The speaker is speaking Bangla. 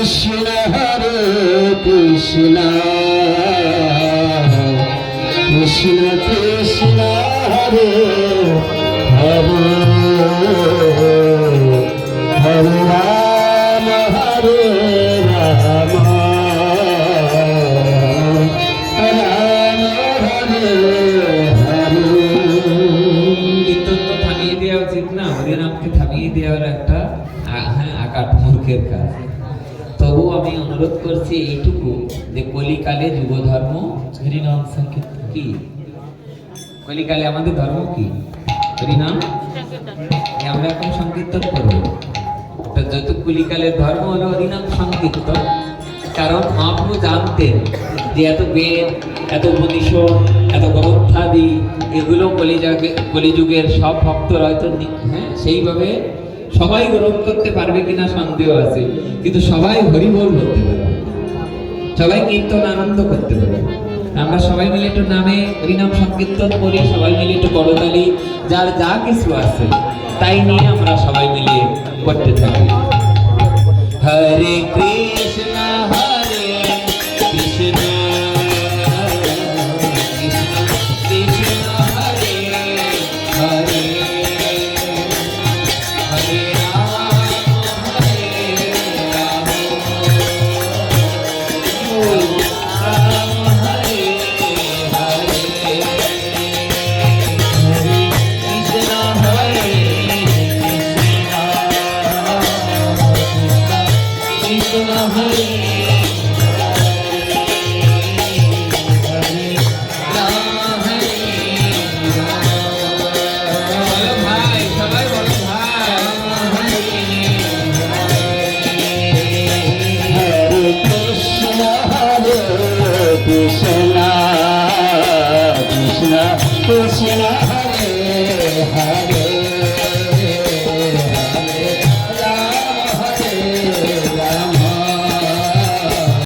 কৃষ্ণ হরে কৃষ্ণ কৃষ্ণ কৃষ্ণ হরে হরে হরে রাম হরে রাম রাম হরে হরে। কীর্তন তো থামিয়ে দেওয়া উচিত না, হরিনামকে থামিয়ে দেওয়ার একটা আকাট মূর্খের কাজ। তবু আমি অনুরোধ করছি এইটুকু যে কলিকালে যুব ধর্ম হরিনাম সংকীর্তন কি, কলিকালে আমাদের ধর্ম কি হরিনাম, আমরা এখন সংকীর্তন করবো। যত কলিকালের ধর্ম হলো হরিনাম সংকীর্তন। কারণ মহাপ্রভু জানতেন যে এত বেদ, এত উপনিষদ, এত গ্রন্থাদি এগুলো কলিযুগের সব ভক্তরা হয়তো সেইভাবে সবাই গ্রহণ করতে পারবে কিনা সন্দেহ আছে, কিন্তু সবাই হরিবোল বলতে পারবে, সবাই কীর্তন আনন্দ করতে পারবে। আমরা সবাই মিলে একটু নামে হরিনাম সংকীর্তন করি, সবাই মিলে একটু করতালি, যার যা কিছু আছে তাই নিয়ে আমরা সবাই মিলে করতে থাকি। হরে কৃষ্ণ হরে কৃষ্ণ কৃষ্ণ কৃষ্ণ হরে হরে হরে রাম হরে রাম রাম হরে হরে কৃষ্ণ হরে কৃষ্ণ হরে কৃষ্ণ কৃষ্ণ কৃষ্ণ হরে হরে